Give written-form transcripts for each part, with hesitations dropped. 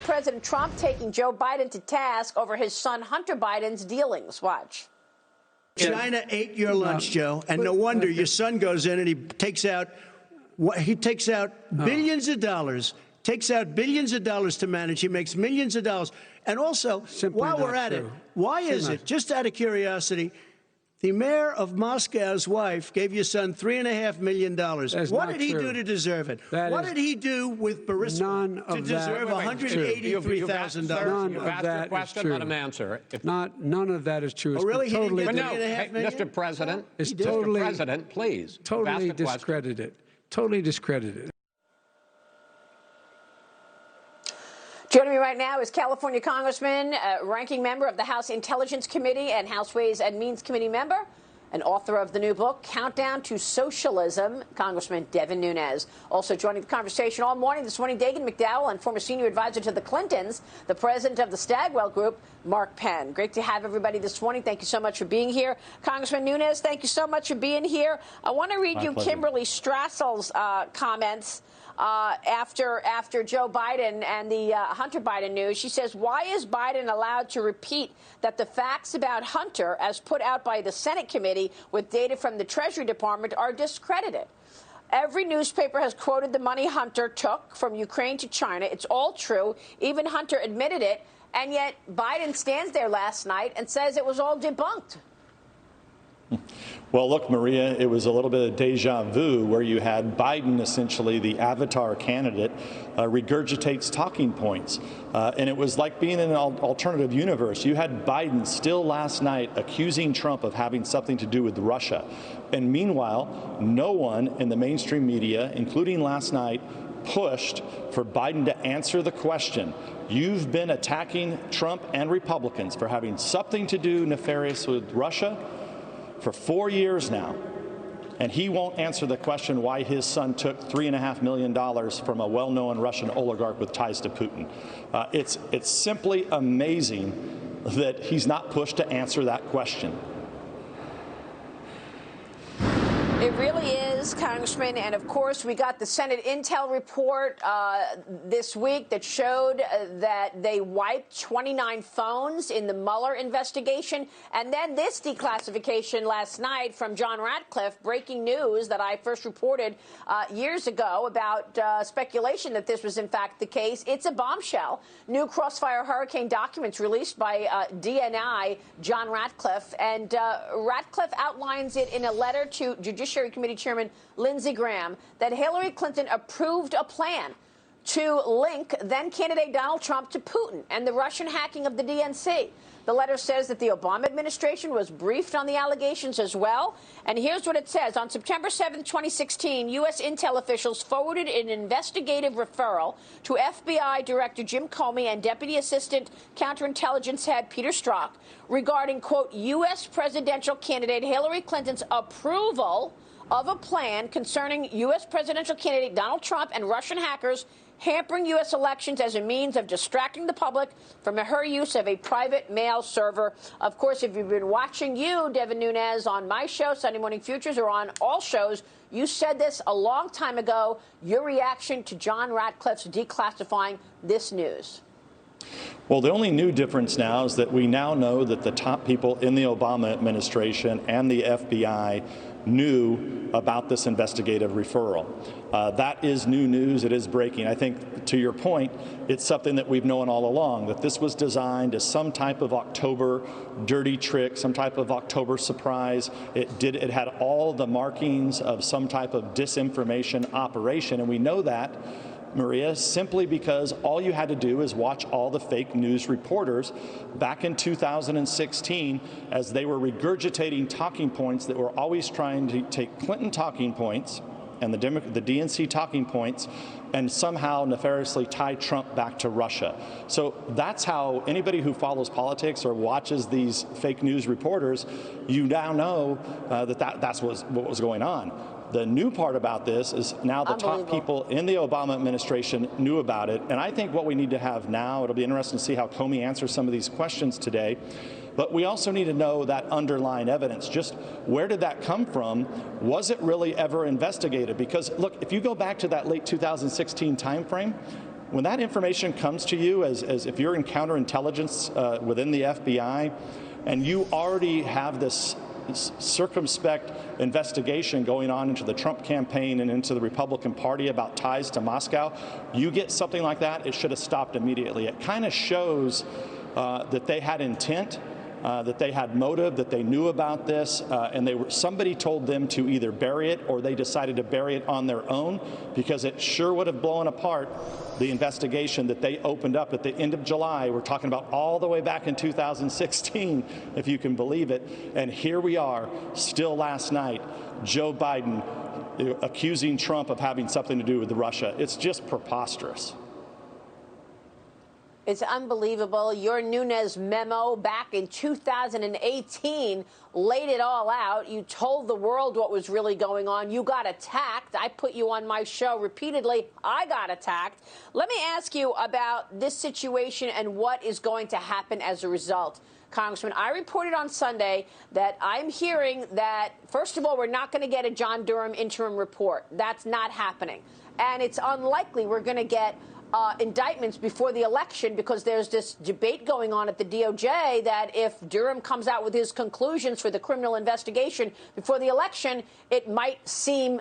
President Trump taking Joe Biden to task over his son Hunter Biden's dealings. Watch. China ate your lunch, Joe, and no wonder your son goes in and he takes out billions of dollars. Takes out billions of dollars to manage. He makes millions of dollars. And also, while we're at it, why is it, just out of curiosity, the mayor of Moscow's wife gave your son $3.5 million. What did he do to deserve it? What did he do with Burisma to deserve $183,000? You've asked your question, let him answer. None of that is true. Oh, really? Totally, Mr. President, Mr. President, please. Totally discredited. Totally discredited. Joining me right now is California Congressman, ranking member of the House Intelligence Committee and House Ways and Means Committee member, and author of the new book, Countdown to Socialism, Congressman Devin Nunes. Also joining the conversation all morning this morning, Dagan McDowell, and former senior advisor to the Clintons, the president of the Stagwell Group, Mark Penn. Great to have everybody this morning. Thank you so much for being here. Congressman Nunes, thank you so much for being here. I want to read you Kimberly Strassel's comments after Joe Biden and the Hunter Biden news. She says, why is Biden allowed to repeat that the facts about Hunter, as put out by the Senate committee with data from the Treasury Department, are discredited? Every newspaper has quoted the money Hunter took from Ukraine to China. It's all true. Even Hunter admitted it. And yet Biden stands there last night and says it was all debunked. Well, look, Maria, it was a little bit of deja vu where you had Biden, essentially the avatar candidate, regurgitates talking points. And it was like being in an alternative universe. You had Biden still last night accusing Trump of having something to do with Russia. And meanwhile, no one in the mainstream media, including last night, pushed for Biden to answer the question. You've been attacking Trump and Republicans for having something to do nefarious with Russia for 4 years now, and he won't answer the question why his son took $3.5 million from a well-known Russian oligarch with ties to Putin. It's simply amazing that he's not pushed to answer that question. It really is, Congressman. And of course, we got the Senate Intel report this week that showed that they wiped 29 phones in the Mueller investigation. And then this declassification last night from John Ratcliffe, breaking news that I first reported years ago about speculation that this was in fact the case. It's a bombshell. New Crossfire Hurricane documents released by DNI, John Ratcliffe. And Ratcliffe outlines it in a letter to Judiciary Committee Chairman Lindsey Graham that Hillary Clinton approved a plan to link then-candidate Donald Trump to Putin and the Russian hacking of the DNC. The letter says that the Obama administration was briefed on the allegations as well. And here's what it says. On September 7, 2016, U.S. intel officials forwarded an investigative referral to FBI Director Jim Comey and Deputy Assistant Counterintelligence Head Peter Strzok regarding, quote, U.S. presidential candidate Hillary Clinton's approval of a plan concerning U.S. presidential candidate Donald Trump and Russian hackers hampering U.S. elections as a means of distracting the public from her use of a private mail server. Of course, if you've been watching Devin Nunes, on my show, Sunday Morning Futures, or on all shows, you said this a long time ago, your reaction to John Ratcliffe's declassifying this news. Well, the only new difference now is that we now know that the top people in the Obama administration and the FBI knew about this investigative referral. That is new news. It is breaking. I think, to your point, it's something that we've known all along, that this was designed as some type of October dirty trick, some type of October surprise. It had all the markings of some type of disinformation operation, and we know that, Maria, simply because all you had to do is watch all the fake news reporters back in 2016 as they were regurgitating talking points that were always trying to take Clinton talking points and the DNC talking points and somehow nefariously tie Trump back to Russia. So that's how anybody who follows politics or watches these fake news reporters, you now know that's what was going on. The new part about this is now the top people in the Obama administration knew about it. And I think what we need to have now, it'll be interesting to see how Comey answers some of these questions today, but we also need to know that underlying evidence. Just where did that come from? Was it really ever investigated? Because, look, if you go back to that late 2016 timeframe, when that information comes to you, as if you're in counterintelligence within the FBI, and you already have this circumspect investigation going on into the Trump campaign and into the Republican Party about ties to Moscow, you get something like that, it should have stopped immediately. It kind of shows that they had intent, that they had motive, that they knew about this, and somebody told them to either bury it or they decided to bury it on their own, because it sure would have blown apart the investigation that they opened up at the end of July. We're talking about all the way back in 2016, if you can believe it. And here we are, still last night, Joe Biden accusing Trump of having something to do with Russia. It's just preposterous. It's unbelievable. Your Nunes memo back in 2018 laid it all out. You told the world what was really going on. You got attacked. I put you on my show repeatedly. I got attacked. Let me ask you about this situation and what is going to happen as a result. Congressman, I reported on Sunday that I'm hearing that, first of all, we're not going to get a John Durham interim report. That's not happening. And it's unlikely we're going to get indictments before the election, because there's this debate going on at the DOJ that if Durham comes out with his conclusions for the criminal investigation before the election, it might seem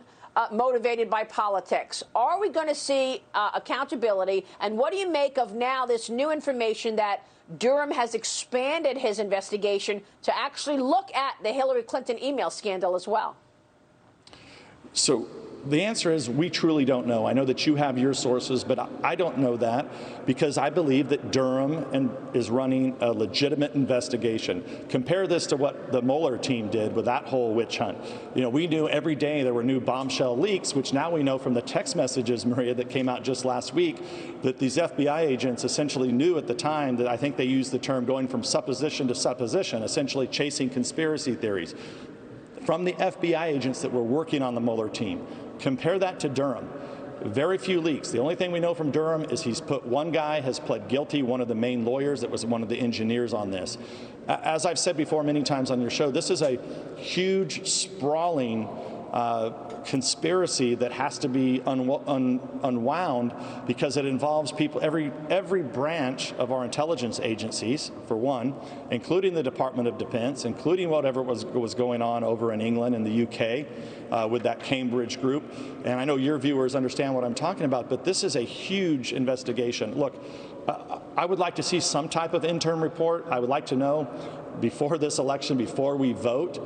motivated by politics. Are we going to see accountability? And what do you make of now this new information that Durham has expanded his investigation to actually look at the Hillary Clinton email scandal as well? So the answer is we truly don't know. I know that you have your sources, but I don't know that, because I believe that Durham is running a legitimate investigation. Compare this to what the Mueller team did with that whole witch hunt. You know, we knew every day there were new bombshell leaks, which now we know from the text messages, Maria, that came out just last week, that these FBI agents essentially knew at the time that I think they used the term going from supposition to supposition, essentially chasing conspiracy theories from the FBI agents that were working on the Mueller team. Compare that to Durham. Very few leaks. The only thing we know from Durham is he's put one guy has pled guilty, one of the main lawyers that was one of the engineers on this. As I've said before many times on your show, this is a huge, sprawling conspiracy that has to be unwound, because it involves people, every branch of our intelligence agencies, for one, including the Department of Defense, including whatever was going on over in England and the UK with that Cambridge group. And I know your viewers understand what I'm talking about, but this is a huge investigation. Look, I would like to see some type of interim report. I would like to know before this election, before we vote,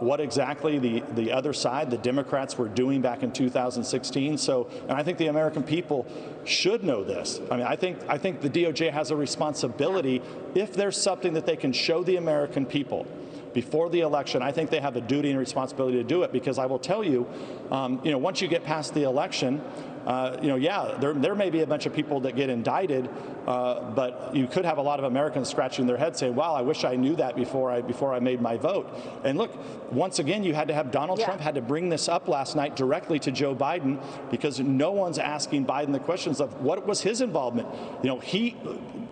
what exactly the other side, the Democrats, were doing back in 2016. And I think the American people should know this. I mean, I think the DOJ has a responsibility. If there's something that they can show the American people before the election, I think they have a duty and responsibility to do it, because I will tell you, once you get past the election, there may be a bunch of people that get indicted, but you could have a lot of Americans scratching their heads saying, wow, I wish I knew that before I made my vote. And look, once again, you had to have Donald Trump had to bring this up last night directly to Joe Biden, because no one's asking Biden the questions of what was his involvement.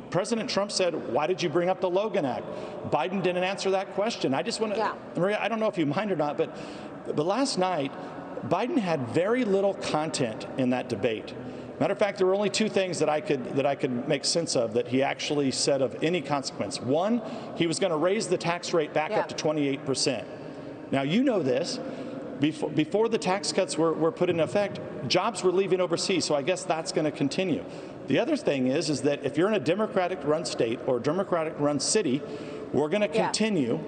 President Trump said, why did you bring up the Logan Act? Biden didn't answer that question. I just want to, Maria, I don't know if you mind or not, but last night, Biden had very little content in that debate. Matter of fact, there were only two things that I could make sense of that he actually said of any consequence. One, he was going to raise the tax rate back up to 28%. Now, you know this. Before the tax cuts were put in effect, jobs were leaving overseas, so I guess that's going to continue. The other thing is that if you're in a Democratic-run state or a Democratic-run city, we're going to continue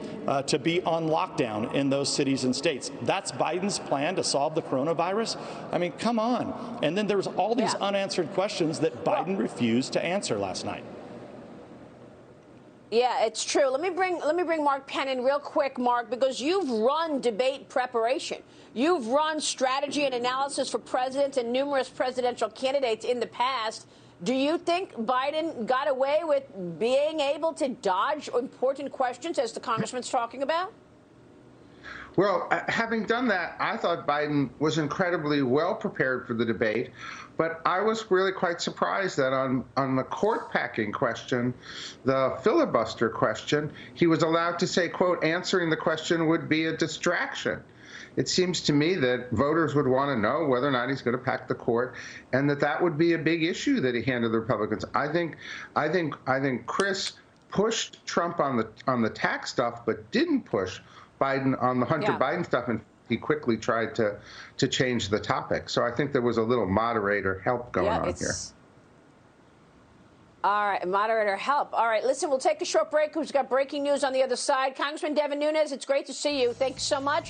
to be on lockdown in those cities and states. That's Biden's plan to solve the coronavirus. I mean, come on. And then there was all these unanswered questions that Biden refused to answer last night. Yeah, it's true. Let me bring Mark Penn in real quick, Mark, because you've run debate preparation. You've run strategy and analysis for presidents and numerous presidential candidates in the past. Do you think Biden got away with being able to dodge important questions, as the congressman's talking about? Well, having done that, I thought Biden was incredibly well prepared for the debate. But I was really quite surprised that on the court packing question, the filibuster question, he was allowed to say, quote, answering the question would be a distraction. it seems to me that voters would want to know whether or not he's going to pack the court, and that would be a big issue that he handed the Republicans. I think Chris pushed Trump on the tax stuff, but didn't push Biden on the Hunter Biden stuff, and he quickly tried to change the topic. So I think there was a little moderator help going on here. All right, moderator help. All right, listen, we'll take a short break. We've got breaking news on the other side. Congressman Devin Nunes, it's great to see you. Thanks so much.